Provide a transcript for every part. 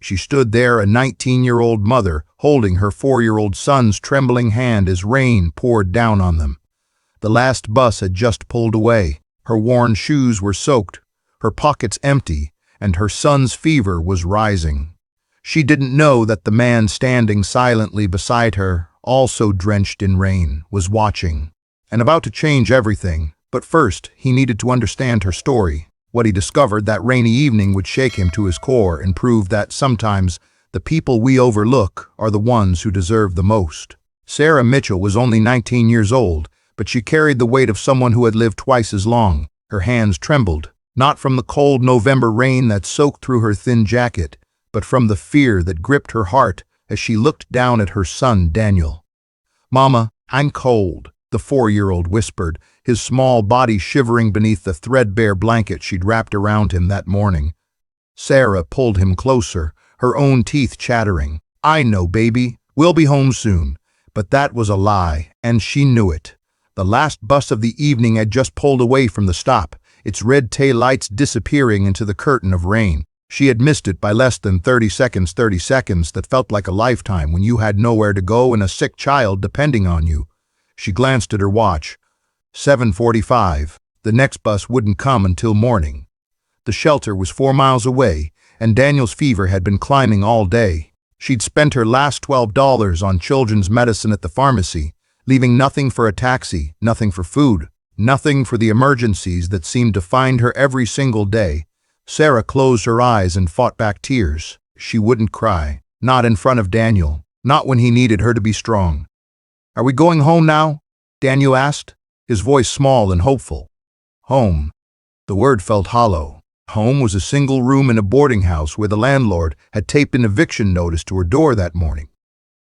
She stood there, a 19-year-old mother, holding her 4-year-old son's trembling hand as rain poured down on them. The last bus had just pulled away. Her worn shoes were soaked, her pockets empty, and her son's fever was rising. She didn't know that the man standing silently beside her, also drenched in rain, was watching, and about to change everything. But first, he needed to understand her story. What he discovered that rainy evening would shake him to his core and prove that sometimes the people we overlook are the ones who deserve the most. Sarah Mitchell was only 19 years old, but she carried the weight of someone who had lived twice as long. Her hands trembled, not from the cold November rain that soaked through her thin jacket, but from the fear that gripped her heart as she looked down at her son, Daniel. "Mama, I'm cold," the 4-year-old whispered, his small body shivering beneath the threadbare blanket she'd wrapped around him that morning. Sarah pulled him closer, her own teeth chattering. "I know, baby. We'll be home soon." But that was a lie, and she knew it. The last bus of the evening had just pulled away from the stop, its red tail lights disappearing into the curtain of rain. She had missed it by less than 30 seconds that felt like a lifetime when you had nowhere to go and a sick child depending on you. She glanced at her watch. 7:45. The next bus wouldn't come until morning. The shelter was 4 miles away, and Daniel's fever had been climbing all day. She'd spent her last $12 on children's medicine at the pharmacy, leaving nothing for a taxi, nothing for food, nothing for the emergencies that seemed to find her every single day. Sarah closed her eyes and fought back tears. She wouldn't cry, not in front of Daniel, not when he needed her to be strong. "Are we going home now?" Daniel asked, his voice small and hopeful. Home. The word felt hollow. Home was a single room in a boarding house where the landlord had taped an eviction notice to her door that morning.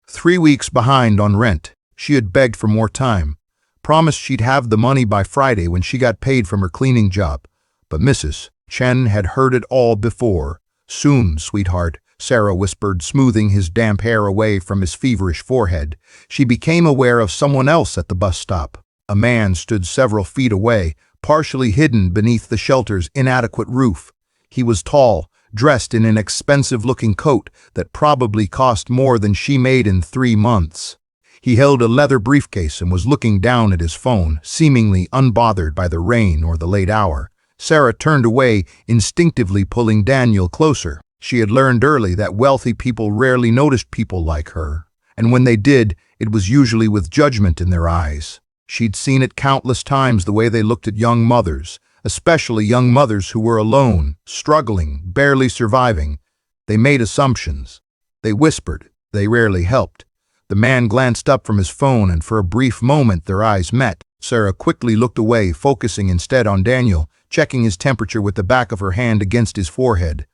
3 weeks behind on rent, she had begged for more time, promised she'd have the money by Friday when she got paid from her cleaning job. But Mrs. Chen had heard it all before. "Soon, sweetheart," Sarah whispered, smoothing his damp hair away from his feverish forehead. She became aware of someone else at the bus stop. A man stood several feet away, partially hidden beneath the shelter's inadequate roof. He was tall, dressed in an expensive-looking coat that probably cost more than she made in 3 months. He held a leather briefcase and was looking down at his phone, seemingly unbothered by the rain or the late hour. Sarah turned away, instinctively pulling Daniel closer. She had learned early that wealthy people rarely noticed people like her, and when they did, it was usually with judgment in their eyes. She'd seen it countless times, the way they looked at young mothers, especially young mothers who were alone, struggling, barely surviving. They made assumptions. They whispered. They rarely helped. The man glanced up from his phone, and for a brief moment their eyes met. Sarah quickly looked away, focusing instead on Daniel, checking his temperature with the back of her hand against his forehead.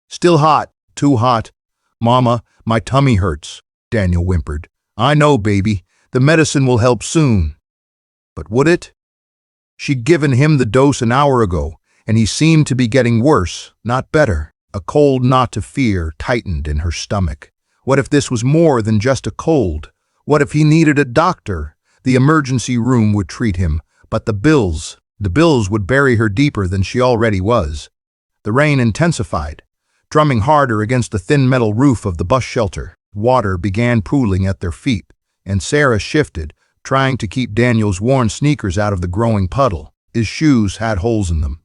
"Still hot, too hot. Mama, my tummy hurts," Daniel whimpered. "I know, baby. The medicine will help soon." But would it? She'd given him the dose an hour ago, and he seemed to be getting worse, not better. A cold knot to fear tightened in her stomach. What if this was more than just a cold? What if he needed a doctor? The emergency room would treat him, but the bills would bury her deeper than she already was. The rain intensified, drumming harder against the thin metal roof of the bus shelter. Water began pooling at their feet, and Sarah shifted, trying to keep Daniel's worn sneakers out of the growing puddle. His shoes had holes in them.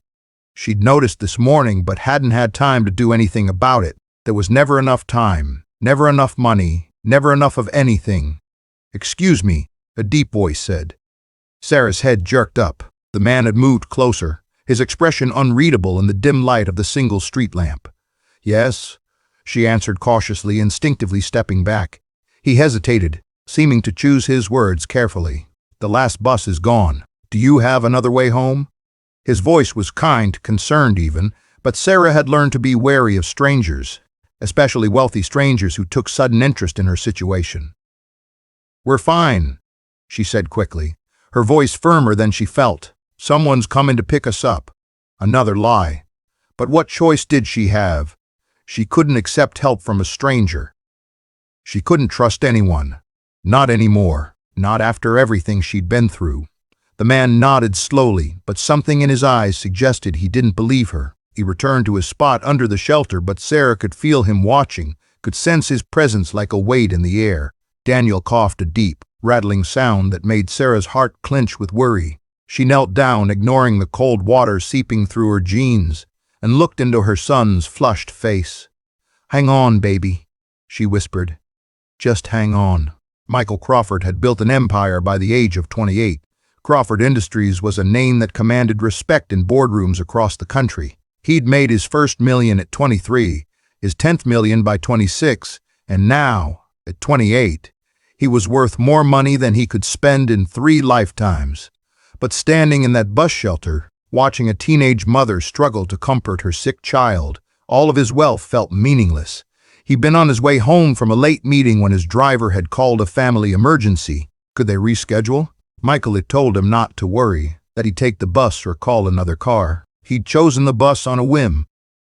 She'd noticed this morning but hadn't had time to do anything about it. There was never enough time, never enough money, never enough of anything. "Excuse me," a deep voice said. Sarah's head jerked up. The man had moved closer, his expression unreadable in the dim light of the single street lamp. "Yes," she answered cautiously, instinctively stepping back. He hesitated, seeming to choose his words carefully. "The last bus is gone. Do you have another way home?" His voice was kind, concerned even, but Sarah had learned to be wary of strangers, especially wealthy strangers who took sudden interest in her situation. "We're fine," she said quickly, her voice firmer than she felt. "Someone's coming to pick us up." Another lie. But what choice did she have? She couldn't accept help from a stranger. She couldn't trust anyone. Not anymore. Not after everything she'd been through. The man nodded slowly, but something in his eyes suggested he didn't believe her. He returned to his spot under the shelter, but Sarah could feel him watching, could sense his presence like a weight in the air. Daniel coughed a deep, rattling sound that made Sarah's heart clench with worry. She knelt down, ignoring the cold water seeping through her jeans, and looked into her son's flushed face. "Hang on, baby," she whispered. "Just hang on." Michael Crawford had built an empire by the age of 28. Crawford Industries was a name that commanded respect in boardrooms across the country. He'd made his first million at 23, his 10th million by 26, and now, at 28, he was worth more money than he could spend in 3 lifetimes. But standing in that bus shelter, watching a teenage mother struggle to comfort her sick child, all of his wealth felt meaningless. He'd been on his way home from a late meeting when his driver had called a family emergency. Could they reschedule? Michael had told him not to worry, that he'd take the bus or call another car. He'd chosen the bus on a whim,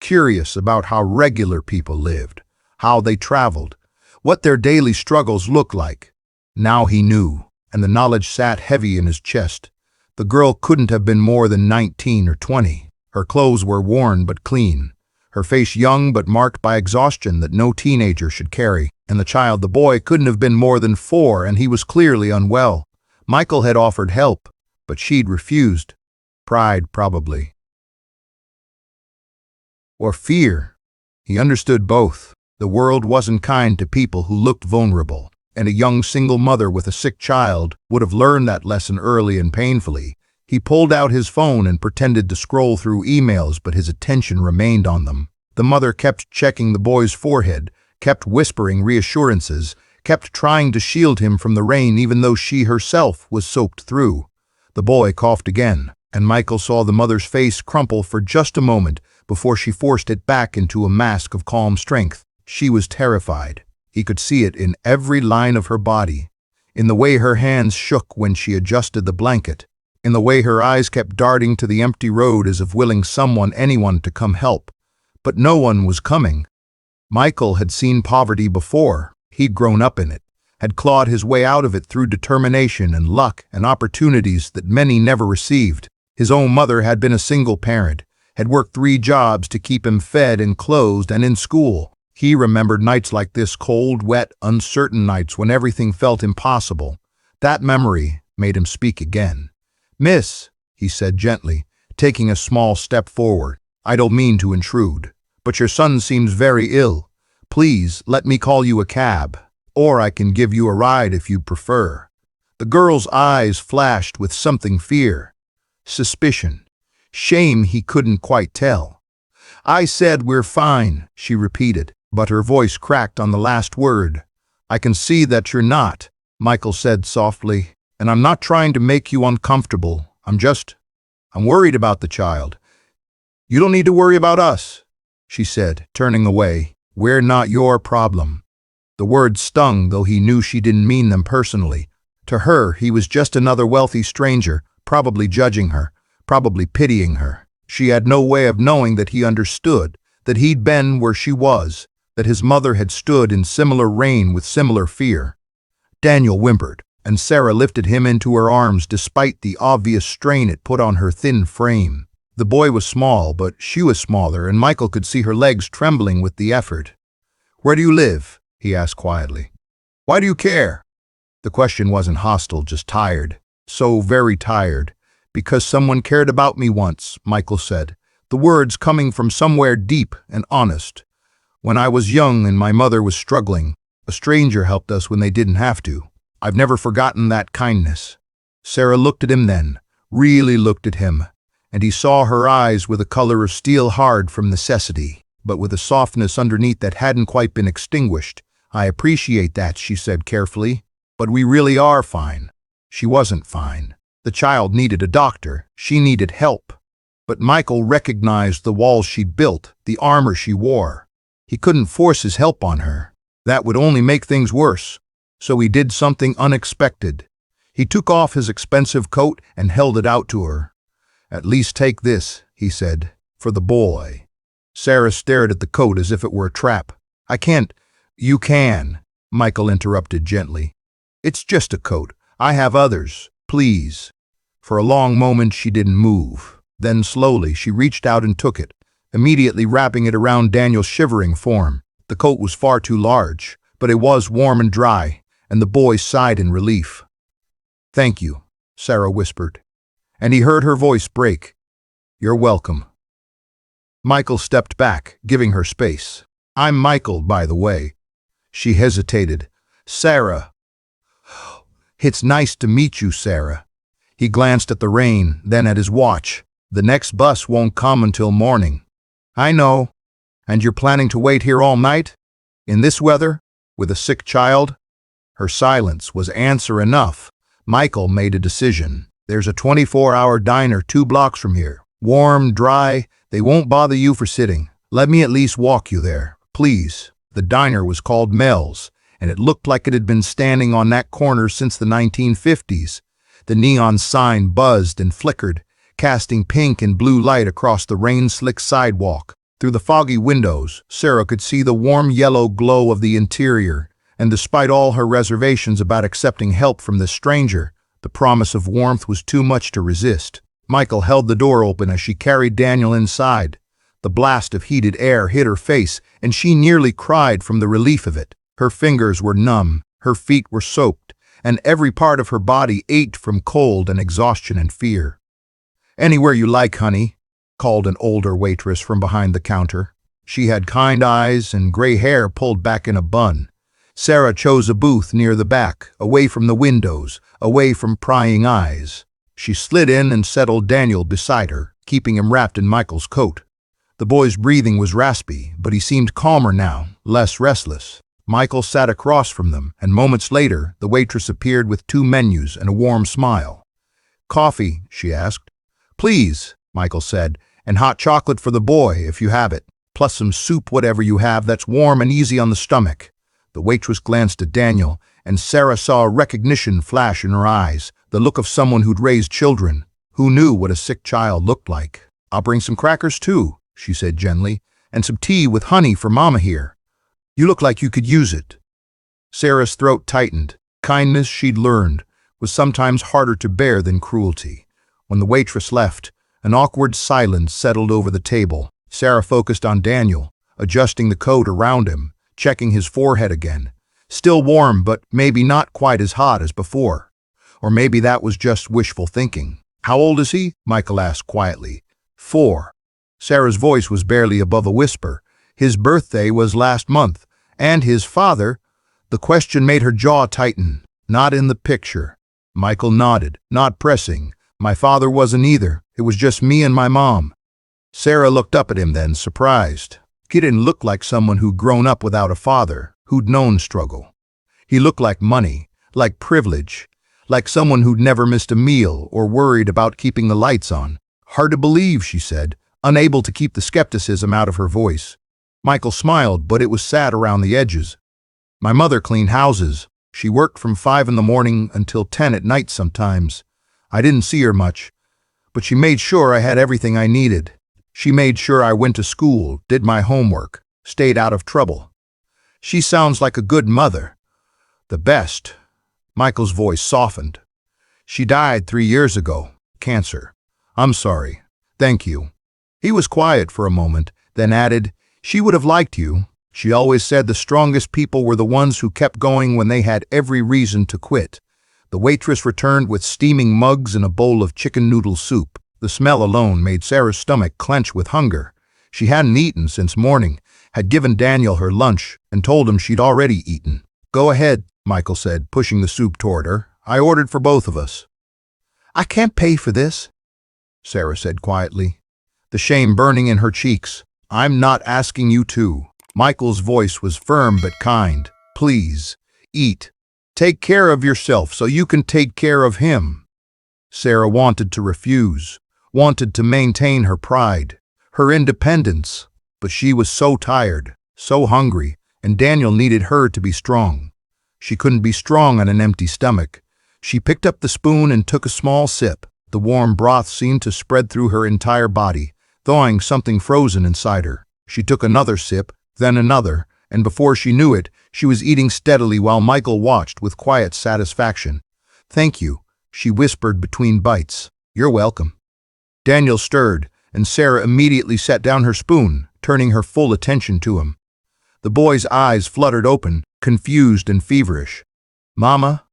curious about how regular people lived, how they traveled, what their daily struggles looked like. Now he knew, and the knowledge sat heavy in his chest. The girl couldn't have been more than 19 or 20. Her clothes were worn but clean, her face young but marked by exhaustion that no teenager should carry. And the boy, couldn't have been more than 4, and he was clearly unwell. Michael had offered help, but she'd refused. Pride, probably. Or fear. He understood both. The world wasn't kind to people who looked vulnerable, and a young single mother with a sick child would have learned that lesson early and painfully. He pulled out his phone and pretended to scroll through emails, but his attention remained on them. The mother kept checking the boy's forehead, kept whispering reassurances, kept trying to shield him from the rain even though she herself was soaked through. The boy coughed again, and Michael saw the mother's face crumple for just a moment before she forced it back into a mask of calm strength. She was terrified. He could see it in every line of her body, in the way her hands shook when she adjusted the blanket, in the way her eyes kept darting to the empty road as if willing anyone to come help. But no one was coming. Michael had seen poverty before. He'd grown up in it, had clawed his way out of it through determination and luck and opportunities that many never received. His own mother had been a single parent, had worked 3 jobs to keep him fed and clothed and in school. He remembered nights like this, cold, wet, uncertain nights when everything felt impossible. That memory made him speak again. "Miss," he said gently, taking a small step forward, "I don't mean to intrude, but your son seems very ill. Please let me call you a cab, or I can give you a ride if you prefer." The girl's eyes flashed with something: fear, suspicion, shame, he couldn't quite tell. "I said we're fine," she repeated, but her voice cracked on the last word. "I can see that you're not," Michael said softly, "and I'm not trying to make you uncomfortable. I'm worried about the child." "You don't need to worry about us," she said, turning away. "We're not your problem." The words stung, though he knew she didn't mean them personally. To her, he was just another wealthy stranger, probably judging her, probably pitying her. She had no way of knowing that he understood, that he'd been where she was, that his mother had stood in similar rain with similar fear. Daniel whimpered, and Sarah lifted him into her arms despite the obvious strain it put on her thin frame. The boy was small, but she was smaller, and Michael could see her legs trembling with the effort. "Where do you live?" he asked quietly. "Why do you care?" The question wasn't hostile, just tired. So very tired. "Because someone cared about me once," Michael said, the words coming from somewhere deep and honest. "When I was young and my mother was struggling, a stranger helped us when they didn't have to. I've never forgotten that kindness." Sarah looked at him then, really looked at him, and he saw her eyes with a color of steel, hard from necessity, but with a softness underneath that hadn't quite been extinguished. "I appreciate that," she said carefully, "but we really are fine." She wasn't fine. The child needed a doctor. She needed help. But Michael recognized the walls she'd built, the armor she wore. He couldn't force his help on her. That would only make things worse. So he did something unexpected. He took off his expensive coat and held it out to her. "At least take this," he said, "for the boy." Sarah stared at the coat as if it were a trap. "I can't." "You can," Michael interrupted gently. "It's just a coat. I have others. Please." For a long moment she didn't move. Then slowly she reached out and took it, immediately wrapping it around Daniel's shivering form. The coat was far too large, but it was warm and dry, and the boy sighed in relief. "Thank you," Sarah whispered, and he heard her voice break. "You're welcome." Michael stepped back, giving her space. "I'm Michael, by the way." She hesitated. "Sarah." "It's nice to meet you, Sarah." He glanced at the rain, then at his watch. "The next bus won't come until morning." "I know. And you're planning to wait here all night? In this weather? With a sick child?" Her silence was answer enough. Michael made a decision. "There's a 24-hour diner 2 blocks from here. Warm, dry, they won't bother you for sitting. Let me at least walk you there, please." The diner was called Mel's, and it looked like it had been standing on that corner since the 1950s. The neon sign buzzed and flickered, casting pink and blue light across the rain-slick sidewalk. Through the foggy windows, Sarah could see the warm yellow glow of the interior, and despite all her reservations about accepting help from this stranger, the promise of warmth was too much to resist. Michael held the door open as she carried Daniel inside. The blast of heated air hit her face, and she nearly cried from the relief of it. Her fingers were numb, her feet were soaked, and every part of her body ached from cold and exhaustion and fear. "Anywhere you like, honey," called an older waitress from behind the counter. She had kind eyes and gray hair pulled back in a bun. Sarah chose a booth near the back, away from the windows, away from prying eyes. She slid in and settled Daniel beside her, keeping him wrapped in Michael's coat. The boy's breathing was raspy, but he seemed calmer now, less restless. Michael sat across from them, and moments later, the waitress appeared with 2 menus and a warm smile. "Coffee?" she asked. "Please," Michael said, "and hot chocolate for the boy, if you have it, plus some soup, whatever you have that's warm and easy on the stomach." The waitress glanced at Daniel, and Sarah saw a recognition flash in her eyes, the look of someone who'd raised children, who knew what a sick child looked like. "I'll bring some crackers too," she said gently, "and some tea with honey for Mama here. You look like you could use it." Sarah's throat tightened. Kindness, she'd learned, was sometimes harder to bear than cruelty. When the waitress left, an awkward silence settled over the table. Sarah focused on Daniel, adjusting the coat around him, checking his forehead again. Still warm, but maybe not quite as hot as before. Or maybe that was just wishful thinking. "How old is he?" Michael asked quietly. 4. Sarah's voice was barely above a whisper. "His birthday was last month. And his father—" The question made her jaw tighten. "Not in the picture." Michael nodded, not pressing. "My father wasn't either. It was just me and my mom." Sarah looked up at him then, surprised. He didn't look like someone who'd grown up without a father, who'd known struggle. He looked like money, like privilege, like someone who'd never missed a meal or worried about keeping the lights on. "Hard to believe," she said, unable to keep the skepticism out of her voice. Michael smiled, but it was sad around the edges. "My mother cleaned houses. She worked from 5 in the morning until 10 at night sometimes. I didn't see her much, but she made sure I had everything I needed. She made sure I went to school, did my homework, stayed out of trouble. She sounds like a good mother. The best." Michael's voice softened. "She died 3 years ago. Cancer. I'm sorry. Thank you." He was quiet for a moment, then added, "She would have liked you. She always said the strongest people were the ones who kept going when they had every reason to quit." The waitress returned with steaming mugs and a bowl of chicken noodle soup. The smell alone made Sarah's stomach clench with hunger. She hadn't eaten since morning, had given Daniel her lunch, and told him she'd already eaten. "Go ahead," Michael said, pushing the soup toward her. "I ordered for both of us." "I can't pay for this," Sarah said quietly, the shame burning in her cheeks. "I'm not asking you to." Michael's voice was firm but kind. "Please, eat. Take care of yourself so you can take care of him." Sarah wanted to refuse, wanted to maintain her pride, her independence, but she was so tired, so hungry, and Daniel needed her to be strong. She couldn't be strong on an empty stomach. She picked up the spoon and took a small sip. The warm broth seemed to spread through her entire body, thawing something frozen inside her. She took another sip, then another, and before she knew it, she was eating steadily while Michael watched with quiet satisfaction. "Thank you," she whispered between bites. "You're welcome." Daniel stirred, and Sarah immediately set down her spoon, turning her full attention to him. The boy's eyes fluttered open, confused and feverish. "Mama?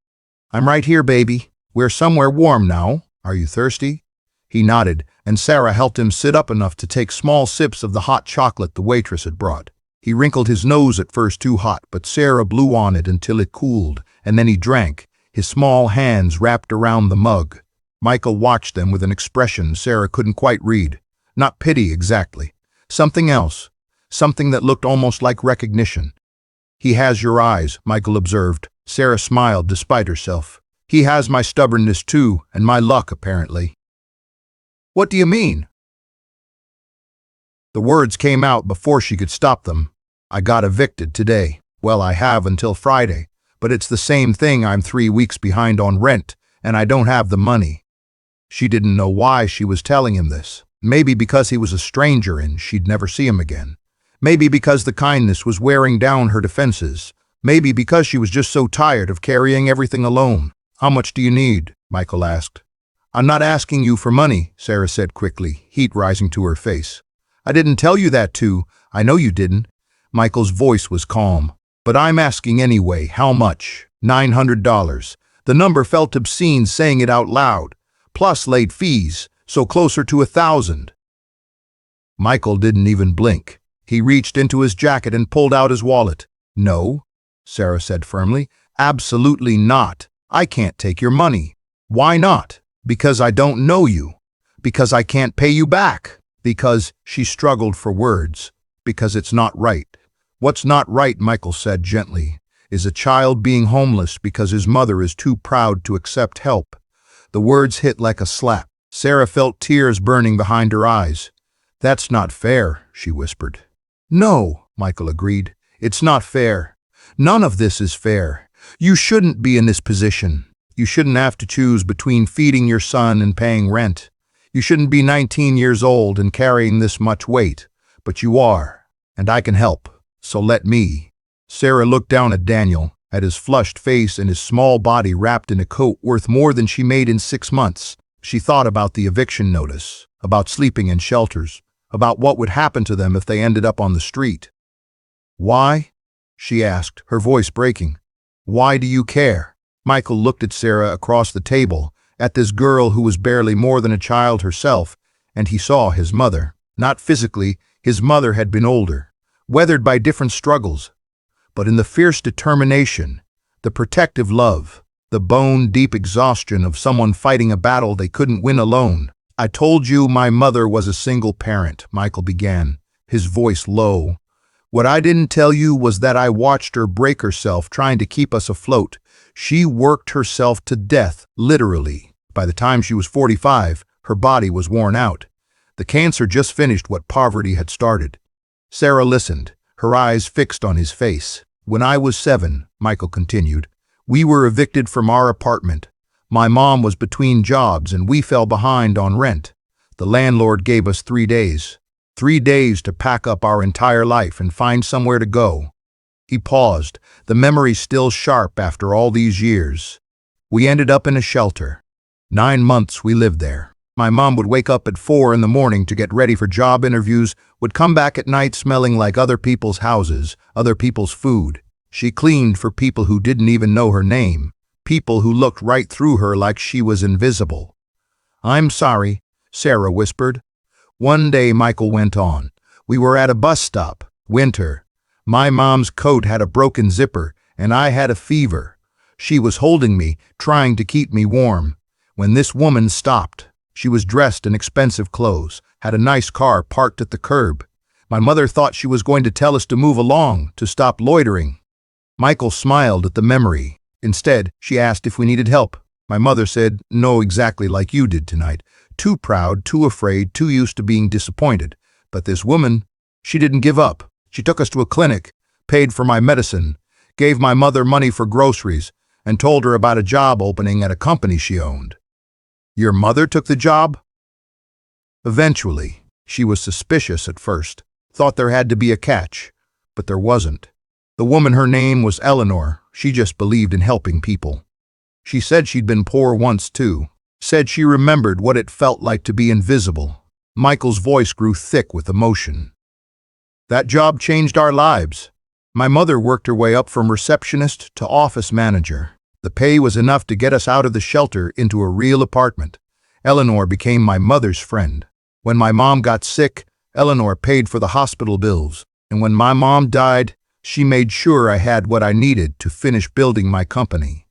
I'm right here, baby. We're somewhere warm now. Are you thirsty?" He nodded, and Sarah helped him sit up enough to take small sips of the hot chocolate the waitress had brought. He wrinkled his nose at first too hot, but Sarah blew on it until it cooled, and then he drank, his small hands wrapped around the mug. Michael watched them with an expression Sarah couldn't quite read. Not pity exactly. Something else. Something that looked almost like recognition. "He has your eyes," Michael observed. Sarah smiled despite herself. "He has my stubbornness too, and my luck, apparently." "What do you mean?" The words came out before she could stop them. "I got evicted today. Well, I have until Friday, but it's the same thing. I'm 3 weeks behind on rent, and I don't have the money." She didn't know why she was telling him this. Maybe because he was a stranger and she'd never see him again. Maybe because the kindness was wearing down her defenses. Maybe because she was just so tired of carrying everything alone. "How much do you need?" Michael asked. "I'm not asking you for money," Sarah said quickly, heat rising to her face. "I didn't tell you that too. I know you didn't." Michael's voice was calm. "But I'm asking anyway. How much?" $900. The number felt obscene saying it out loud. Plus late fees, so closer to 1,000. Michael didn't even blink. He reached into his jacket and pulled out his wallet. "No," Sarah said firmly. "Absolutely not. I can't take your money." "Why not?" "Because I don't know you. Because I can't pay you back. Because," she struggled for words, "because it's not right." "What's not right," Michael said gently, "is a child being homeless because his mother is too proud to accept help." The words hit like a slap. Sarah felt tears burning behind her eyes. "That's not fair," she whispered. "No," Michael agreed. "It's not fair. None of this is fair. You shouldn't be in this position. You shouldn't have to choose between feeding your son and paying rent. You shouldn't be 19 years old and carrying this much weight. But you are, and I can help. So let me." Sarah looked down at Daniel, at his flushed face and his small body wrapped in a coat worth more than she made in 6 months. She thought about the eviction notice, about sleeping in shelters, about what would happen to them if they ended up on the street. "Why?" she asked, her voice breaking. "Why do you care?" Michael looked at Sarah across the table, at this girl who was barely more than a child herself, and he saw his mother. Not physically, his mother had been older, weathered by different struggles, but in the fierce determination, the protective love, the bone-deep exhaustion of someone fighting a battle they couldn't win alone. "I told you my mother was a single parent," Michael began, his voice low. "What I didn't tell you was that I watched her break herself trying to keep us afloat. She worked herself to death, literally. By the time she was 45, her body was worn out. The cancer just finished what poverty had started." Sarah listened, her eyes fixed on his face. "When I was 7, Michael continued, we were evicted from our apartment. My mom was between jobs and we fell behind on rent. The landlord gave us 3 days. 3 days to pack up our entire life and find somewhere to go." He paused, the memory still sharp after all these years. "We ended up in a shelter. 9 months we lived there. My mom would wake up at 4 in the morning to get ready for job interviews, would come back at night smelling like other people's houses, other people's food. She cleaned for people who didn't even know her name, people who looked right through her like she was invisible." "I'm sorry," Sarah whispered. "One day," Michael went on, "we were at a bus stop, winter. My mom's coat had a broken zipper, and I had a fever. She was holding me, trying to keep me warm, when this woman stopped. She was dressed in expensive clothes, had a nice car parked at the curb. My mother thought she was going to tell us to move along, to stop loitering." Michael smiled at the memory. Instead, she asked if we needed help. My mother said, "No, exactly like you did tonight. Too proud, too afraid, too used to being disappointed. But this woman, she didn't give up. She took us to a clinic, paid for my medicine, gave my mother money for groceries, and told her about a job opening at a company she owned." "Your mother took the job?" "Eventually. She was suspicious at first, thought there had to be a catch, but there wasn't. The woman, her name was Eleanor. She just believed in helping people. She said she'd been poor once too. Said she remembered what it felt like to be invisible. Michael's voice grew thick with emotion. That job changed our lives. My mother worked her way up from receptionist to office manager. The pay was enough to get us out of the shelter into a real apartment. Eleanor became my mother's friend. When my mom got sick, Eleanor paid for the hospital bills. And when my mom died, she made sure I had what I needed to finish building my company.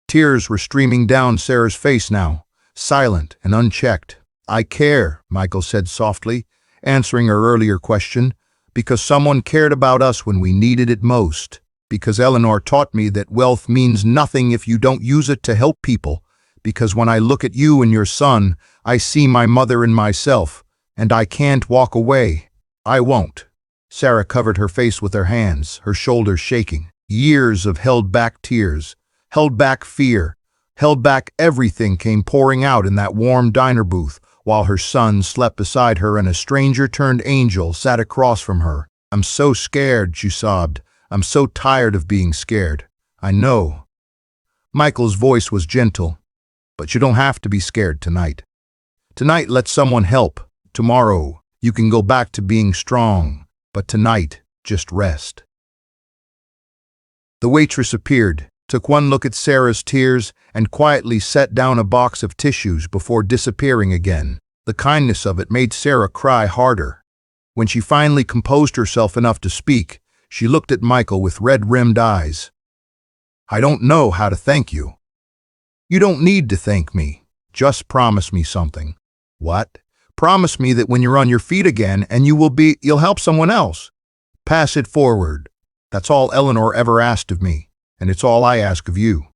Tears were streaming down Sarah's face now, silent and unchecked. I care, Michael said softly, answering her earlier question, because someone cared about us when we needed it most. Because Eleanor taught me that wealth means nothing if you don't use it to help people. Because when I look at you and your son, I see my mother and myself, and I can't walk away. I won't. Sarah covered her face with her hands, her shoulders shaking. Years of held-back tears, held-back fear, held-back everything came pouring out in that warm diner booth, while her son slept beside her and a stranger-turned angel sat across from her. I'm so scared, she sobbed. I'm so tired of being scared. I know. Michael's voice was gentle. But you don't have to be scared tonight. Tonight, let someone help. Tomorrow, you can go back to being strong. But tonight, just rest. The waitress appeared, took one look at Sarah's tears, and quietly set down a box of tissues before disappearing again. The kindness of it made Sarah cry harder. When she finally composed herself enough to speak, she looked at Michael with red-rimmed eyes. I don't know how to thank you. You don't need to thank me. Just promise me something. What? Promise me that when you're on your feet again and you'll help someone else. Pass it forward. That's all Eleanor ever asked of me, and it's all I ask of you.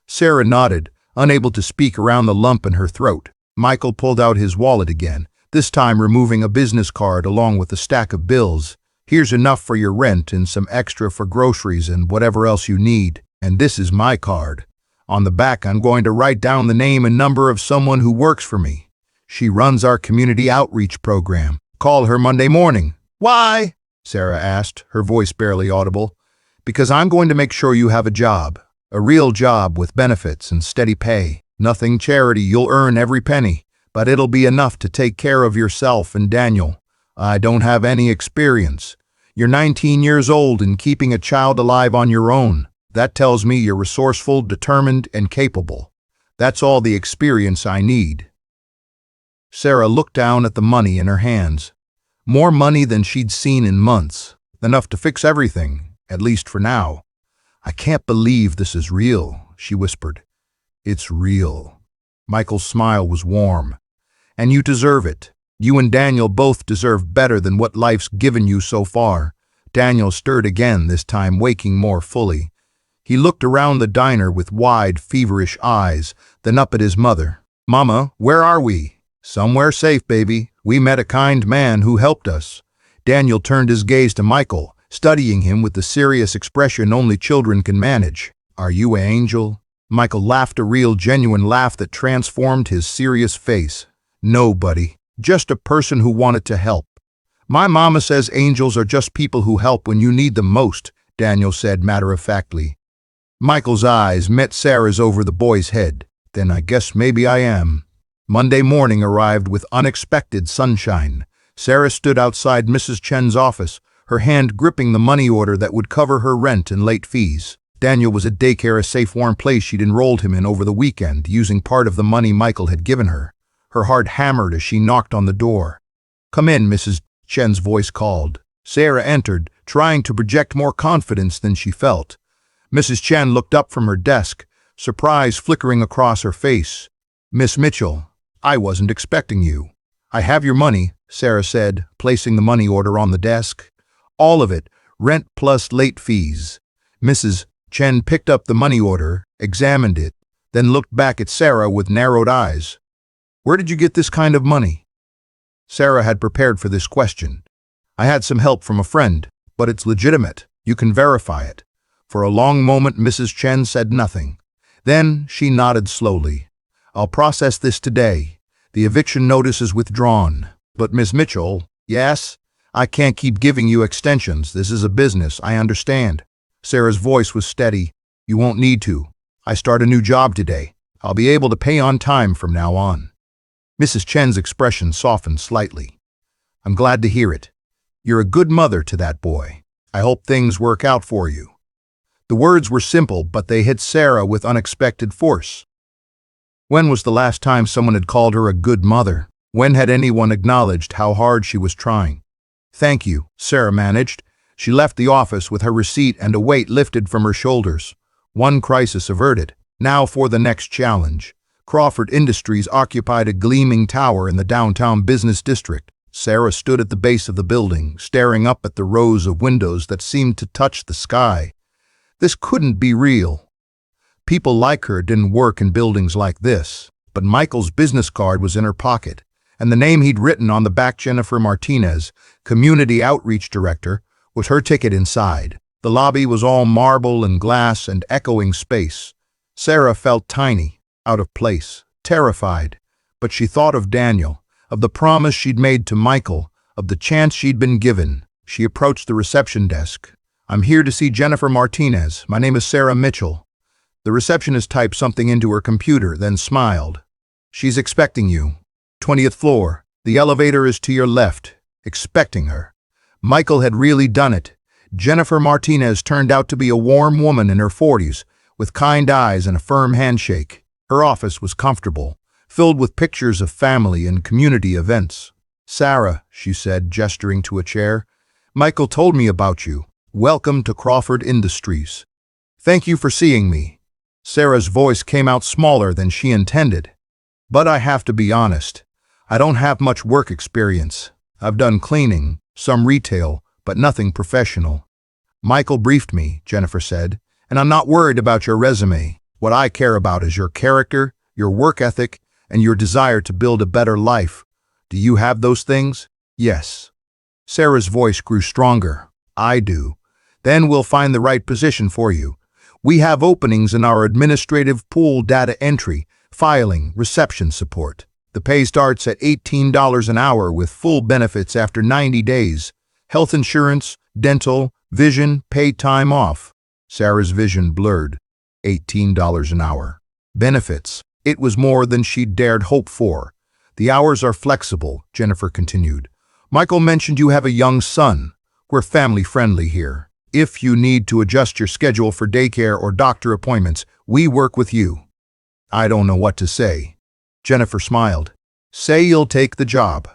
Sarah nodded, unable to speak around the lump in her throat. Michael pulled out his wallet again, this time removing a business card along with a stack of bills. Here's enough for your rent and some extra for groceries and whatever else you need. And this is my card. On the back, I'm going to write down the name and number of someone who works for me. She runs our community outreach program. Call her Monday morning. Why? Sarah asked, her voice barely audible. Because I'm going to make sure you have a job. A real job with benefits and steady pay. Nothing charity, you'll earn every penny. But it'll be enough to take care of yourself and Daniel. I don't have any experience. You're 19 years old and keeping a child alive on your own. That tells me you're resourceful, determined, and capable. That's all the experience I need. Sarah looked down at the money in her hands. More money than she'd seen in months. Enough to fix everything, at least for now. I can't believe this is real, she whispered. It's real. Michael's smile was warm. And you deserve it. You and Daniel both deserve better than what life's given you so far. Daniel stirred again, this time waking more fully. He looked around the diner with wide, feverish eyes, then up at his mother. Mama, where are we? Somewhere safe, baby. We met a kind man who helped us. Daniel turned his gaze to Michael, studying him with the serious expression only children can manage. Are you an angel? Michael laughed, a real, genuine laugh that transformed his serious face. No, buddy. Just a person who wanted to help. My mama says angels are just people who help when you need them most, Daniel said matter-of-factly. Michael's eyes met Sarah's over the boy's head. Then I guess maybe I am. Monday morning arrived with unexpected sunshine. Sarah stood outside Mrs. Chen's office, her hand gripping the money order that would cover her rent and late fees. Daniel was at daycare, a safe, warm place she'd enrolled him in over the weekend, using part of the money Michael had given her. Her heart hammered as she knocked on the door. Come in, Mrs. Chen's voice called. Sarah entered, trying to project more confidence than she felt. Mrs. Chen looked up from her desk, surprise flickering across her face. Miss Mitchell, I wasn't expecting you. I have your money, Sarah said, placing the money order on the desk. All of it, rent plus late fees. Mrs. Chen picked up the money order, examined it, then looked back at Sarah with narrowed eyes. Where did you get this kind of money? Sarah had prepared for this question. I had some help from a friend, but it's legitimate. You can verify it. For a long moment, Mrs. Chen said nothing. Then she nodded slowly. I'll process this today. The eviction notice is withdrawn. But Miss Mitchell, yes? I can't keep giving you extensions. This is a business, I understand. Sarah's voice was steady. You won't need to. I start a new job today. I'll be able to pay on time from now on. Mrs. Chen's expression softened slightly. I'm glad to hear it. You're a good mother to that boy. I hope things work out for you. The words were simple, but they hit Sarah with unexpected force. When was the last time someone had called her a good mother? When had anyone acknowledged how hard she was trying? Thank you, Sarah managed. She left the office with her receipt and a weight lifted from her shoulders. One crisis averted. Now for the next challenge. Crawford Industries occupied a gleaming tower in the downtown business district. Sarah stood at the base of the building, staring up at the rows of windows that seemed to touch the sky. This couldn't be real. People like her didn't work in buildings like this, but Michael's business card was in her pocket, and the name he'd written on the back, Jennifer Martinez, Community Outreach Director, was her ticket inside. The lobby was all marble and glass and echoing space. Sarah felt tiny, out of place, terrified, but she thought of Daniel, of the promise she'd made to Michael, of the chance she'd been given. She approached the reception desk. I'm here to see Jennifer Martinez. My name is Sarah Mitchell. The receptionist typed something into her computer, then smiled. She's expecting you. 20th floor. The elevator is to your left. Expecting her. Michael had really done it. Jennifer Martinez turned out to be a warm woman in her 40s, with kind eyes and a firm handshake. Her office was comfortable, filled with pictures of family and community events. Sarah, she said, gesturing to a chair, Michael told me about you. Welcome to Crawford Industries. Thank you for seeing me. Sarah's voice came out smaller than she intended. But I have to be honest. I don't have much work experience. I've done cleaning, some retail, but nothing professional. Michael briefed me, Jennifer said, and I'm not worried about your resume. What I care about is your character, your work ethic, and your desire to build a better life. Do you have those things? Yes. Sarah's voice grew stronger. I do. Then we'll find the right position for you. We have openings in our administrative pool, data entry, filing, reception support. The pay starts at $18 an hour with full benefits after 90 days. Health insurance, dental, vision, paid time off. Sarah's vision blurred. $18 an hour. Benefits. It was more than she'd dared hope for. The hours are flexible, Jennifer continued. Michael mentioned you have a young son. We're family-friendly here. If you need to adjust your schedule for daycare or doctor appointments, we work with you. I don't know what to say. Jennifer smiled. Say you'll take the job.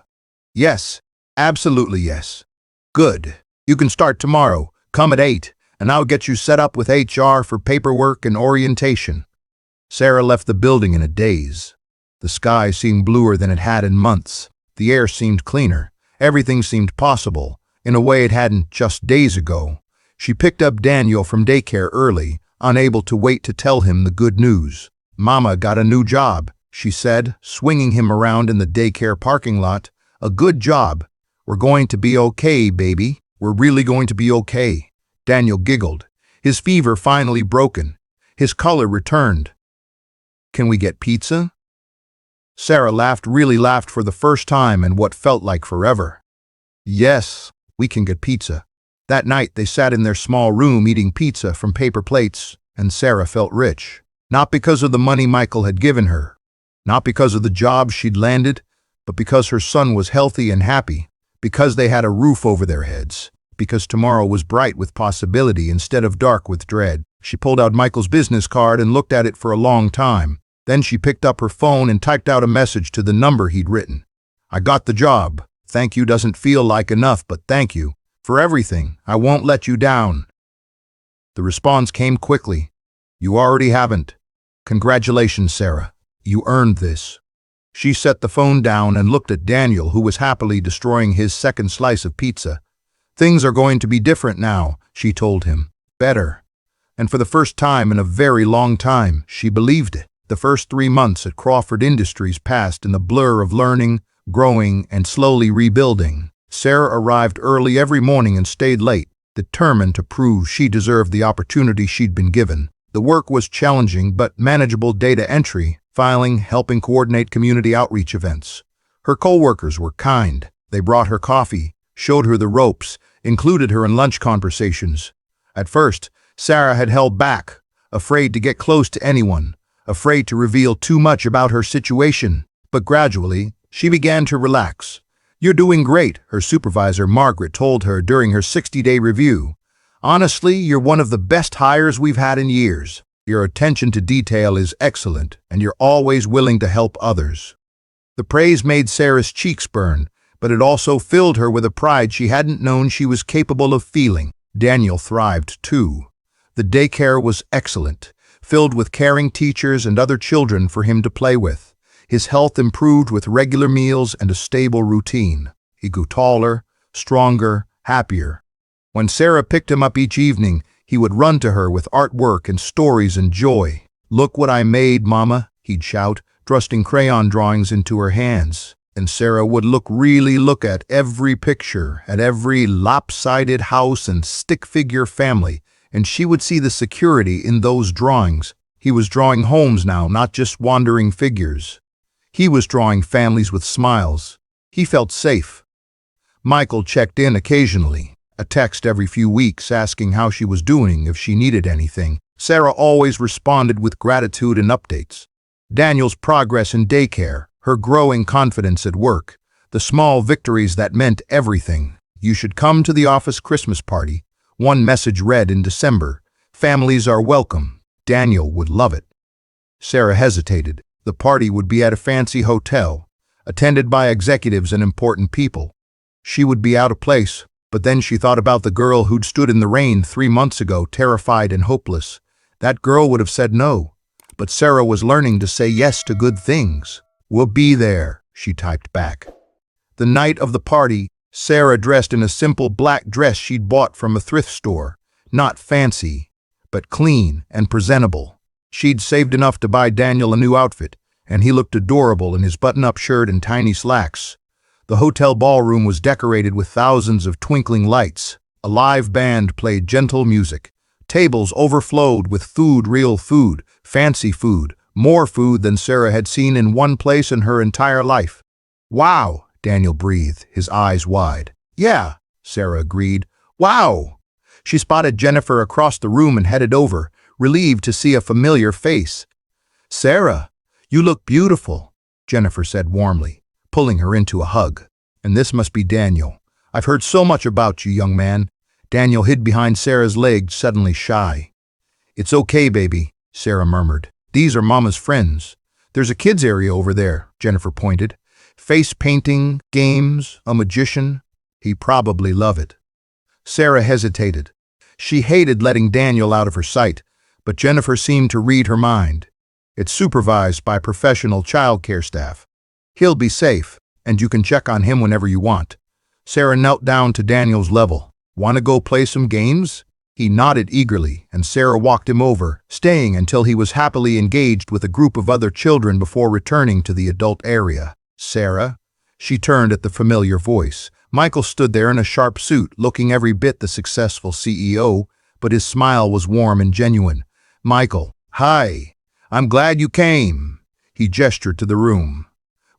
Yes, absolutely yes. Good. You can start tomorrow. Come at 8, and I'll get you set up with HR for paperwork and orientation. Sarah left the building in a daze. The sky seemed bluer than it had in months. The air seemed cleaner. Everything seemed possible, in a way it hadn't just days ago. She picked up Daniel from daycare early, unable to wait to tell him the good news. Mama got a new job, she said, swinging him around in the daycare parking lot. A good job. We're going to be okay, baby. We're really going to be okay. Daniel giggled, his fever finally broken. His color returned. Can we get pizza? Sarah laughed, really laughed for the first time in what felt like forever. Yes, we can get pizza. That night they sat in their small room eating pizza from paper plates, and Sarah felt rich. Not because of the money Michael had given her, not because of the job she'd landed, but because her son was healthy and happy, because they had a roof over their heads, because tomorrow was bright with possibility instead of dark with dread. She pulled out Michael's business card and looked at it for a long time. Then she picked up her phone and typed out a message to the number he'd written. I got the job. Thank you doesn't feel like enough, but thank you. For everything. I won't let you down. The response came quickly. You already haven't. Congratulations, Sarah. You earned this. She set the phone down and looked at Daniel, who was happily destroying his second slice of pizza. Things are going to be different now, she told him. Better. And for the first time in a very long time, she believed it. The first 3 months at Crawford Industries passed in the blur of learning, growing, and slowly rebuilding. Sarah arrived early every morning and stayed late, determined to prove she deserved the opportunity she'd been given. The work was challenging but manageable: data entry, filing, helping coordinate community outreach events. Her co-workers were kind. They brought her coffee, showed her the ropes, included her in lunch conversations. At first, Sarah had held back, afraid to get close to anyone, afraid to reveal too much about her situation. But gradually, she began to relax. "You're doing great," her supervisor Margaret told her during her 60-day review. "Honestly, you're one of the best hires we've had in years. Your attention to detail is excellent, and you're always willing to help others." The praise made Sarah's cheeks burn, but it also filled her with a pride she hadn't known she was capable of feeling. Daniel thrived too. The daycare was excellent, filled with caring teachers and other children for him to play with. His health improved with regular meals and a stable routine. He grew taller, stronger, happier. When Sarah picked him up each evening, he would run to her with artwork and stories and joy. "Look what I made, Mama," he'd shout, thrusting crayon drawings into her hands. And Sarah would look at every picture, at every lopsided house and stick figure family, and she would see the security in those drawings. He was drawing homes now, not just wandering figures. He was drawing families with smiles. He felt safe. Michael checked in occasionally, a text every few weeks asking how she was doing, if she needed anything. Sarah always responded with gratitude and updates. Daniel's progress in daycare, her growing confidence at work, the small victories that meant everything. "You should come to the office Christmas party," one message read in December. "Families are welcome. Daniel would love it." Sarah hesitated. The party would be at a fancy hotel, attended by executives and important people. She would be out of place, but then she thought about the girl who'd stood in the rain 3 months ago, terrified and hopeless. That girl would have said no, but Sarah was learning to say yes to good things. "We'll be there," she typed back. The night of the party, Sarah dressed in a simple black dress she'd bought from a thrift store. Not fancy, but clean and presentable. She'd saved enough to buy Daniel a new outfit, and he looked adorable in his button-up shirt and tiny slacks. The hotel ballroom was decorated with thousands of twinkling lights. A live band played gentle music. Tables overflowed with food, real food, fancy food, more food than Sarah had seen in one place in her entire life. "Wow," Daniel breathed, his eyes wide. "Yeah," Sarah agreed. "Wow." She spotted Jennifer across the room and headed over, relieved to see a familiar face. "Sarah, you look beautiful," Jennifer said warmly, pulling her into a hug. "And this must be Daniel. I've heard so much about you, young man." Daniel hid behind Sarah's leg, suddenly shy. "It's okay, baby," Sarah murmured. "These are Mama's friends. There's a kids area over there," Jennifer pointed. "Face painting, games, a magician. He'd probably love it." Sarah hesitated. She hated letting Daniel out of her sight, but Jennifer seemed to read her mind. "It's supervised by professional childcare staff. He'll be safe, and you can check on him whenever you want." Sarah knelt down to Daniel's level. "Want to go play some games?" He nodded eagerly, and Sarah walked him over, staying until he was happily engaged with a group of other children before returning to the adult area. "Sarah?" She turned at the familiar voice. Michael stood there in a sharp suit, looking every bit the successful CEO, but his smile was warm and genuine. "Michael, hi. I'm glad you came." He gestured to the room.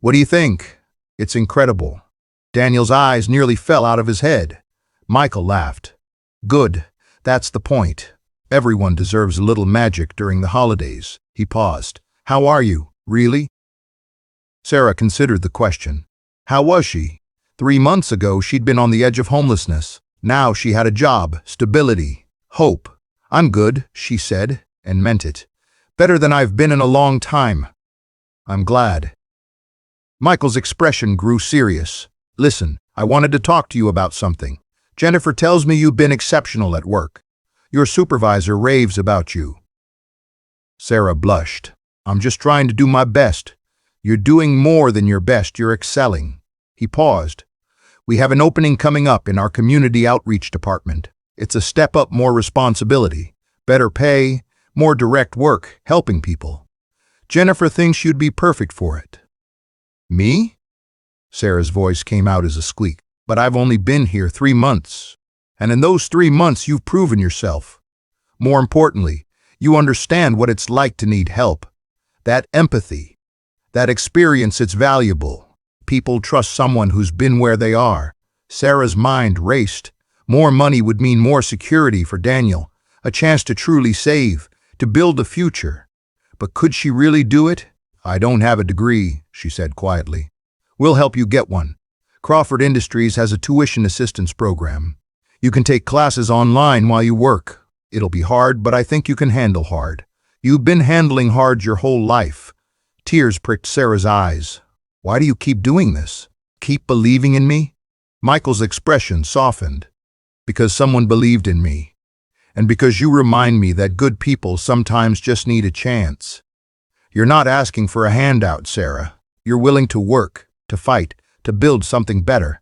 "What do you think?" "It's incredible." Daniel's eyes nearly fell out of his head. Michael laughed. "Good. That's the point. Everyone deserves a little magic during the holidays." He paused. "How are you, really?" Sarah considered the question. How was she? 3 months ago, she'd been on the edge of homelessness. Now she had a job, stability, hope. "I'm good," she said, and meant it. "Better than I've been in a long time." "I'm glad." Michael's expression grew serious. "Listen, I wanted to talk to you about something. Jennifer tells me you've been exceptional at work. Your supervisor raves about you." Sarah blushed. "I'm just trying to do my best." "You're doing more than your best, you're excelling." He paused. "We have an opening coming up in our community outreach department. It's a step up, more responsibility, better pay, more direct work, helping people. Jennifer thinks you'd be perfect for it." "Me?" Sarah's voice came out as a squeak. "But I've only been here 3 months. And in those 3 months, you've proven yourself. More importantly, you understand what it's like to need help. That empathy, that experience, it's valuable. People trust someone who's been where they are." Sarah's mind raced. More money would mean more security for Daniel, a chance to truly save, to build a future. But could she really do it? I don't have a degree, she said quietly. We'll help you get one. Crawford Industries has a tuition assistance program. You can take classes online while you work. It'll be hard, but I think you can handle hard. You've been handling hard your whole life. Tears pricked Sarah's eyes. Why do you keep doing this? Keep believing in me? Michael's expression softened. Because someone believed in me. And because you remind me that good people sometimes just need a chance. You're not asking for a handout, Sarah. You're willing to work, to fight, to build something better.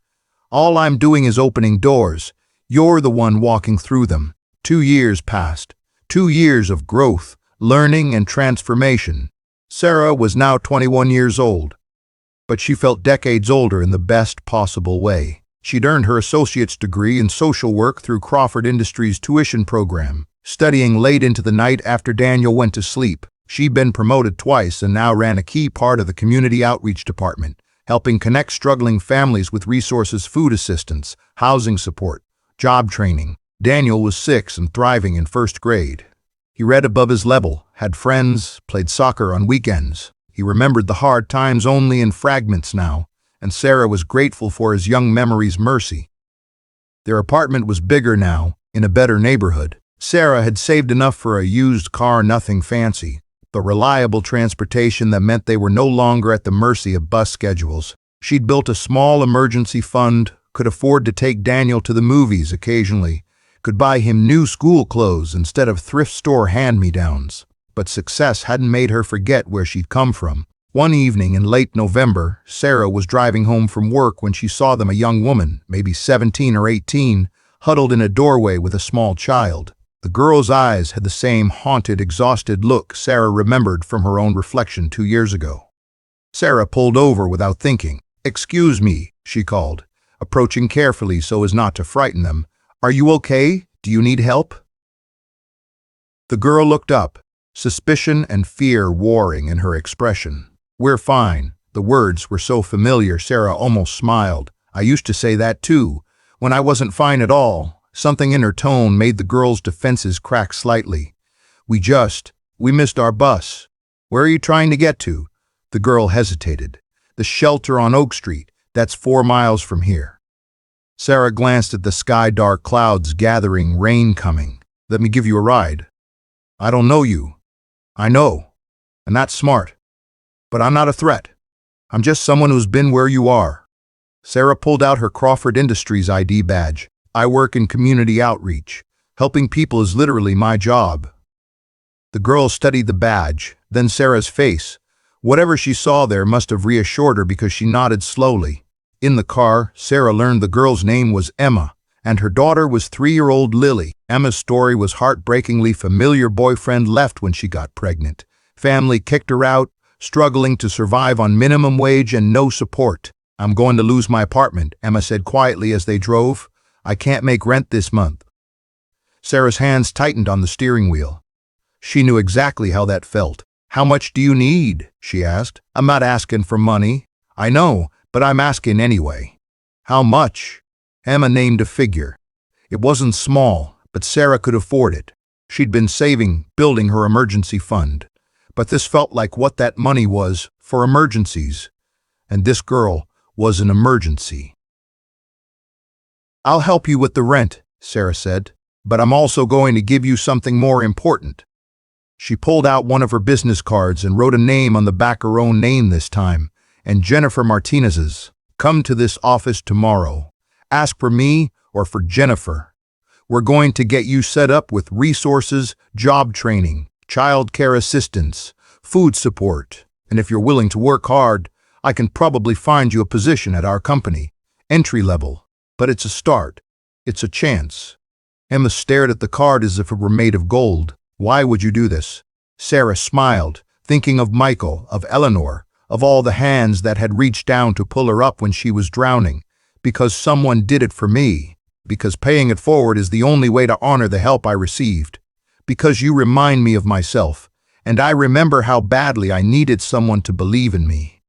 All I'm doing is opening doors. You're the one walking through them. 2 years passed. 2 years of growth, learning, and transformation. Sarah was now 21 years old, but she felt decades older in the best possible way. She'd earned her associate's degree in social work through Crawford Industries' tuition program, studying late into the night after Daniel went to sleep. She'd been promoted twice and now ran a key part of the community outreach department, helping connect struggling families with resources, food assistance, housing support, job training. Daniel was 6 and thriving in 1st grade. He read above his level, had friends, played soccer on weekends. He remembered the hard times only in fragments now, and Sarah was grateful for his young memory's mercy. Their apartment was bigger now, in a better neighborhood. Sarah had saved enough for a used car, nothing fancy, but reliable transportation that meant they were no longer at the mercy of bus schedules. She'd built a small emergency fund, could afford to take Daniel to the movies occasionally, could buy him new school clothes instead of thrift store hand-me-downs. But success hadn't made her forget where she'd come from. One evening in late November, Sarah was driving home from work when she saw them, a young woman, maybe 17 or 18, huddled in a doorway with a small child. The girl's eyes had the same haunted, exhausted look Sarah remembered from her own reflection 2 years ago. Sarah pulled over without thinking. "Excuse me," she called, approaching carefully so as not to frighten them. "Are you okay? Do you need help?" The girl looked up, suspicion and fear warring in her expression. "We're fine." The words were so familiar Sarah almost smiled. "I used to say that too, when I wasn't fine at all." Something in her tone made the girl's defenses crack slightly. We missed our bus." "Where are you trying to get to?" The girl hesitated. "The shelter on Oak Street. That's 4 miles from here." Sarah glanced at the sky, dark clouds gathering, rain coming. "Let me give you a ride." "I don't know you." "I know, and that's smart. But I'm not a threat. I'm just someone who's been where you are." Sarah pulled out her Crawford Industries ID badge. "I work in community outreach. Helping people is literally my job." The girl studied the badge, then Sarah's face. Whatever she saw there must have reassured her because she nodded slowly. In the car, Sarah learned the girl's name was Emma, and her daughter was 3-year-old Lily. Emma's story was heartbreakingly familiar. Boyfriend left when she got pregnant. Family kicked her out, struggling to survive on minimum wage and no support. "I'm going to lose my apartment," Emma said quietly as they drove. "I can't make rent this month." Sarah's hands tightened on the steering wheel. She knew exactly how that felt. "How much do you need?" she asked. "I'm not asking for money." "I know, but I'm asking anyway." "How much?" Emma named a figure. It wasn't small, but Sarah could afford it. She'd been saving, building her emergency fund. But this felt like what that money was, for emergencies. And this girl was an emergency. "I'll help you with the rent," Sarah said, "but I'm also going to give you something more important." She pulled out one of her business cards and wrote a name on the back, her own name this time, and Jennifer Martinez's. "Come to this office tomorrow. Ask for me or for Jennifer. We're going to get you set up with resources, job training, child care assistance, food support, and if you're willing to work hard, I can probably find you a position at our company, entry level. But it's a start. It's a chance." Emma stared at the card as if it were made of gold. "Why would you do this?" Sarah smiled, thinking of Michael, of Eleanor, of all the hands that had reached down to pull her up when she was drowning. "Because someone did it for me. Because paying it forward is the only way to honor the help I received. Because you remind me of myself, and I remember how badly I needed someone to believe in me."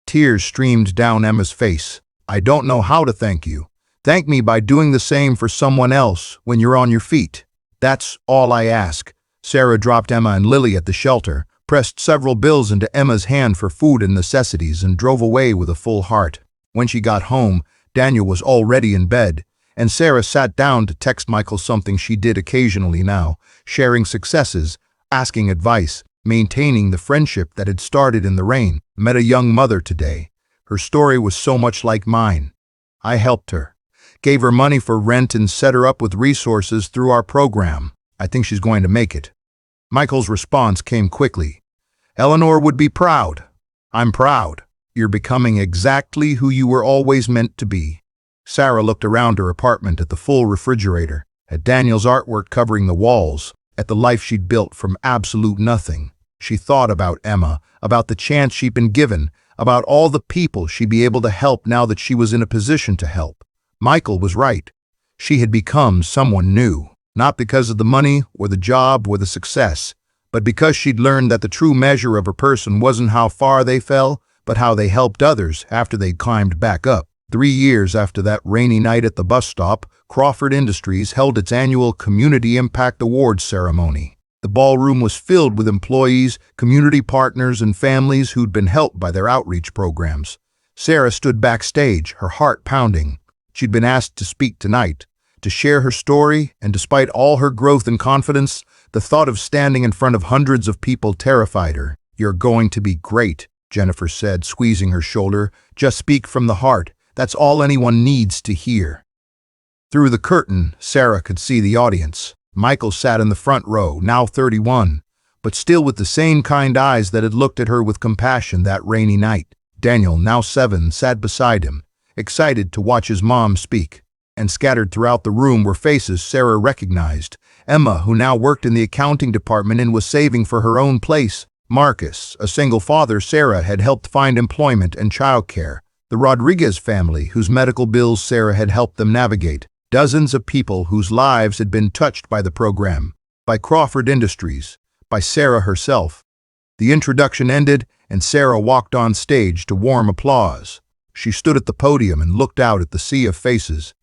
Tears streamed down Emma's face. "I don't know how to thank you. Thank me by doing the same for someone else when you're on your feet. That's all I ask." Sarah dropped Emma and Lily at the shelter, pressed several bills into Emma's hand for food and necessities, and drove away with a full heart. When she got home, Daniel was already in bed, and Sarah sat down to text Michael, something she did occasionally now, sharing successes, asking advice, maintaining the friendship that had started in the rain. Met a young mother today. Her story was so much like mine. I helped her, gave her money for rent, and set her up with resources through our program. I think she's going to make it. Michael's response came quickly. Eleanor would be proud. I'm proud. You're becoming exactly who you were always meant to be. Sarah looked around her apartment, at the full refrigerator, at Daniel's artwork covering the walls, at the life she'd built from absolute nothing. She thought about Emma, about the chance she'd been given, about all the people she'd be able to help now that she was in a position to help. Michael was right. She had become someone new, not because of the money or the job or the success, but because she'd learned that the true measure of a person wasn't how far they fell, but how they helped others after they'd climbed back up. 3 years after that rainy night at the bus stop, Crawford Industries held its annual Community Impact Awards ceremony. The ballroom was filled with employees, community partners, and families who'd been helped by their outreach programs. Sarah stood backstage, her heart pounding. She'd been asked to speak tonight, to share her story, and despite all her growth and confidence, the thought of standing in front of hundreds of people terrified her. You're going to be great, Jennifer said, squeezing her shoulder. Just speak from the heart. That's all anyone needs to hear. Through the curtain, Sarah could see the audience. Michael sat in the front row, now 31, but still with the same kind eyes that had looked at her with compassion that rainy night. Daniel, now 7, sat beside him, excited to watch his mom speak. And scattered throughout the room were faces Sarah recognized. Emma, who now worked in the accounting department and was saving for her own place. Marcus, a single father Sarah had helped find employment and childcare. The Rodriguez family, whose medical bills Sarah had helped them navigate. Dozens of people whose lives had been touched by the program, by Crawford Industries, by Sarah herself. The introduction ended, and Sarah walked on stage to warm applause. She stood at the podium and looked out at the sea of faces.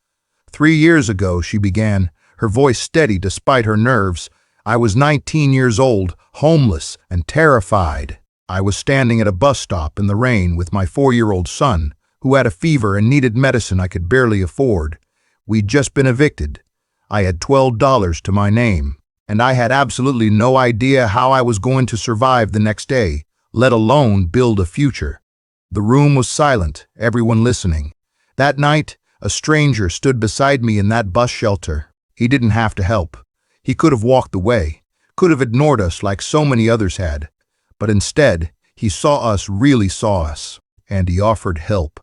3 years ago, she began, her voice steady despite her nerves. I was 19 years old, homeless and terrified. I was standing at a bus stop in the rain with my 4-year-old son, who had a fever and needed medicine I could barely afford. We'd just been evicted. I had $12 to my name, and I had absolutely no idea how I was going to survive the next day, let alone build a future. The room was silent, everyone listening. That night, a stranger stood beside me in that bus shelter. He didn't have to help. He could have walked away, could have ignored us like so many others had. But instead, he saw us, really saw us, and he offered help.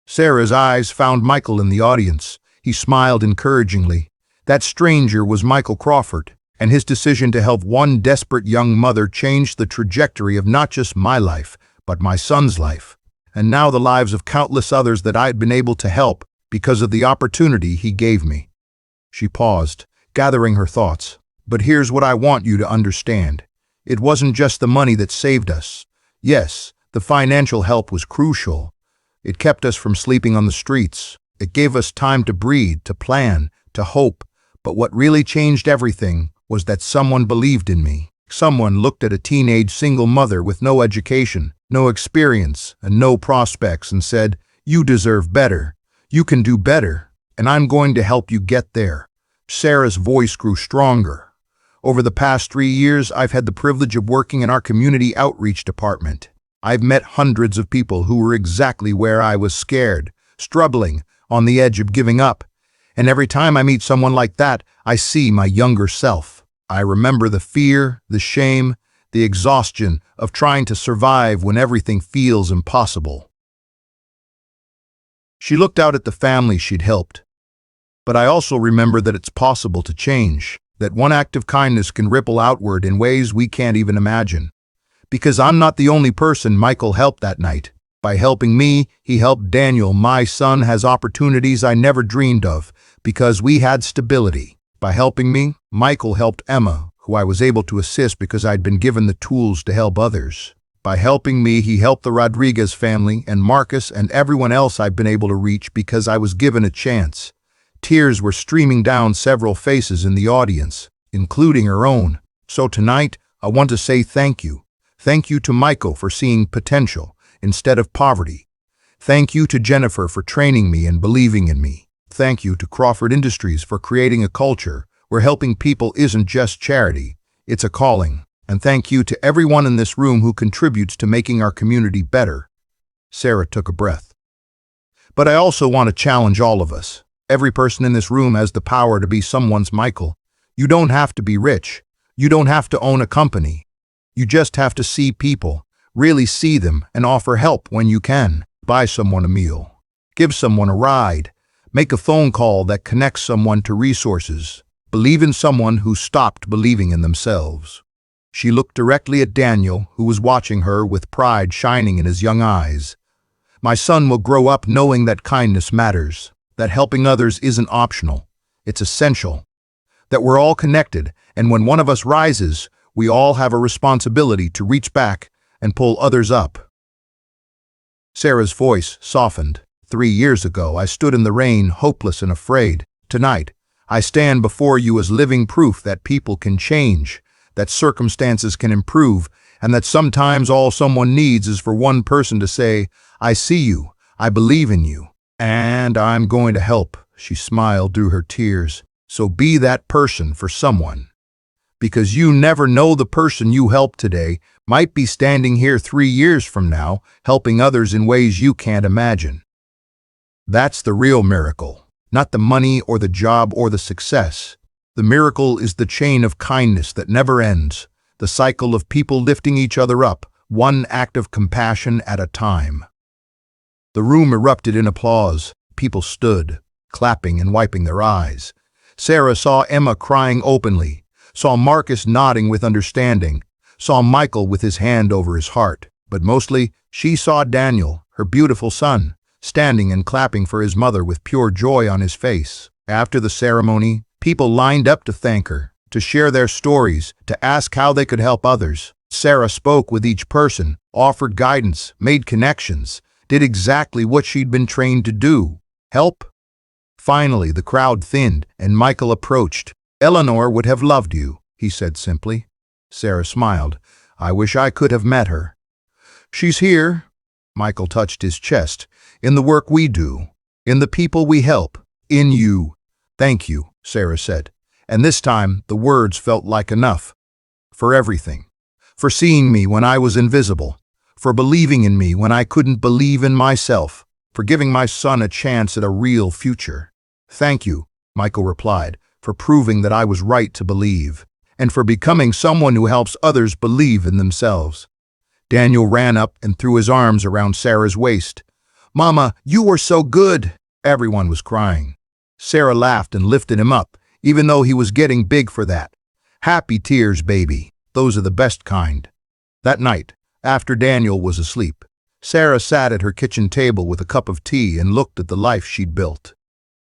Sarah's eyes found Michael in the audience. He smiled encouragingly. That stranger was Michael Crawford, and his decision to help one desperate young mother changed the trajectory of not just my life, but my son's life, and now the lives of countless others that I had been able to help because of the opportunity he gave me. She paused, gathering her thoughts. But here's what I want you to understand. It wasn't just the money that saved us. Yes, the financial help was crucial. It kept us from sleeping on the streets. It gave us time to breathe, to plan, to hope. But what really changed everything was that someone believed in me. Someone looked at a teenage single mother with no education, no experience, and no prospects and said, "You deserve better. You can do better, and I'm going to help you get there." Sarah's voice grew stronger. Over the past 3 years, I've had the privilege of working in our community outreach department. I've met hundreds of people who were exactly where I was, scared, struggling, on the edge of giving up. And every time I meet someone like that, I see my younger self. I remember the fear, the shame, the exhaustion of trying to survive when everything feels impossible. She looked out at the family she'd helped. But I also remember that it's possible to change, that one act of kindness can ripple outward in ways we can't even imagine. Because I'm not the only person Michael helped that night. By helping me, he helped Daniel. My son has opportunities I never dreamed of because we had stability. By helping me, Michael helped Emma, who I was able to assist because I'd been given the tools to help others. By helping me, he helped the Rodriguez family and Marcus and everyone else I've been able to reach because I was given a chance. Tears were streaming down several faces in the audience, including her own. So tonight, I want to say thank you. Thank you to Michael for seeing potential instead of poverty. Thank you to Jennifer for training me and believing in me. Thank you to Crawford Industries for creating a culture where helping people isn't just charity, it's a calling. And thank you to everyone in this room who contributes to making our community better. Sarah took a breath. But I also want to challenge all of us. Every person in this room has the power to be someone's Michael. You don't have to be rich. You don't have to own a company. You just have to see people, really see them, and offer help when you can. Buy someone a meal. Give someone a ride. Make a phone call that connects someone to resources. Believe in someone who stopped believing in themselves. She looked directly at Daniel, who was watching her with pride shining in his young eyes. My son will grow up knowing that kindness matters, that helping others isn't optional, it's essential, that we're all connected, and when one of us rises, we all have a responsibility to reach back and pull others up. Sarah's voice softened. 3 years ago, I stood in the rain, hopeless and afraid. Tonight, I stand before you as living proof that people can change, that circumstances can improve, and that sometimes all someone needs is for one person to say, I see you, I believe in you, and I'm going to help. She smiled through her tears. So be that person for someone. Because you never know, the person you help today might be standing here 3 years from now, helping others in ways you can't imagine. That's the real miracle, not the money or the job or the success. The miracle is the chain of kindness that never ends, the cycle of people lifting each other up, one act of compassion at a time. The room erupted in applause. People stood, clapping and wiping their eyes. Sarah saw Emma crying openly, saw Marcus nodding with understanding, saw Michael with his hand over his heart, but mostly she saw Daniel, her beautiful son, standing and clapping for his mother with pure joy on his face. After the ceremony, people lined up to thank her, to share their stories, to ask how they could help others. Sarah spoke with each person, offered guidance, made connections, did exactly what she'd been trained to do, help. Finally, the crowd thinned, and Michael approached. Eleanor would have loved you, he said simply. Sarah smiled. I wish I could have met her. She's here. Michael touched his chest. In the work we do, in the people we help, in you. Thank you, Sarah said. And this time, the words felt like enough. For everything. For seeing me when I was invisible. For believing in me when I couldn't believe in myself. For giving my son a chance at a real future. Thank you, Michael replied, for proving that I was right to believe, and for becoming someone who helps others believe in themselves. Daniel ran up and threw his arms around Sarah's waist. Mama, you were so good! Everyone was crying. Sarah laughed and lifted him up, even though he was getting big for that. Happy tears, baby. Those are the best kind. That night, after Daniel was asleep, Sarah sat at her kitchen table with a cup of tea and looked at the life she'd built.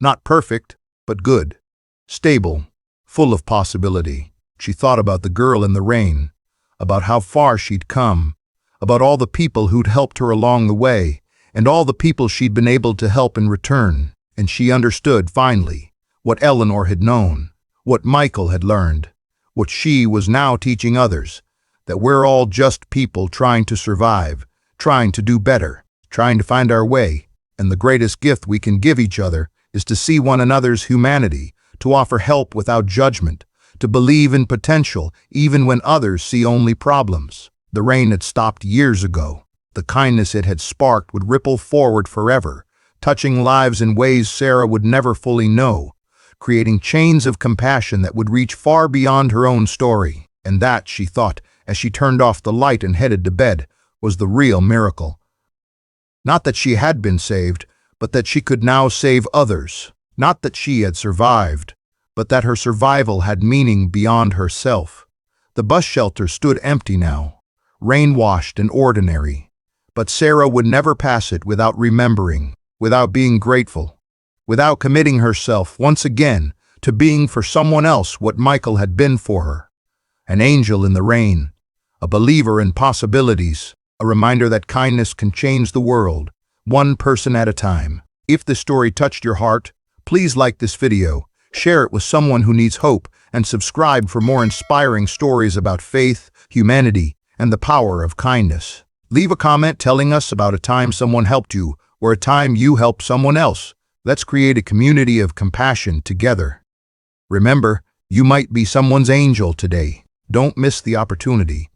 Not perfect, but good. Stable, full of possibility. She thought about the girl in the rain, about how far she'd come, about all the people who'd helped her along the way, and all the people she'd been able to help in return. And she understood, finally, what Eleanor had known, what Michael had learned, what she was now teaching others, that we're all just people trying to survive, trying to do better, trying to find our way, and the greatest gift we can give each other is to see one another's humanity, to offer help without judgment, to believe in potential even when others see only problems. The rain had stopped years ago. The kindness it had sparked would ripple forward forever, touching lives in ways Sarah would never fully know, creating chains of compassion that would reach far beyond her own story. And that, she thought, as she turned off the light and headed to bed, was the real miracle. Not that she had been saved, but that she could now save others. Not that she had survived, but that her survival had meaning beyond herself. The bus shelter stood empty now, rain-washed and ordinary. But Sarah would never pass it without remembering, without being grateful, without committing herself once again to being for someone else what Michael had been for her. An angel in the rain, a believer in possibilities, a reminder that kindness can change the world, one person at a time. If this story touched your heart, please like this video, share it with someone who needs hope, and subscribe for more inspiring stories about faith, humanity, and the power of kindness. Leave a comment telling us about a time someone helped you or a time you helped someone else. Let's create a community of compassion together. Remember, you might be someone's angel today. Don't miss the opportunity.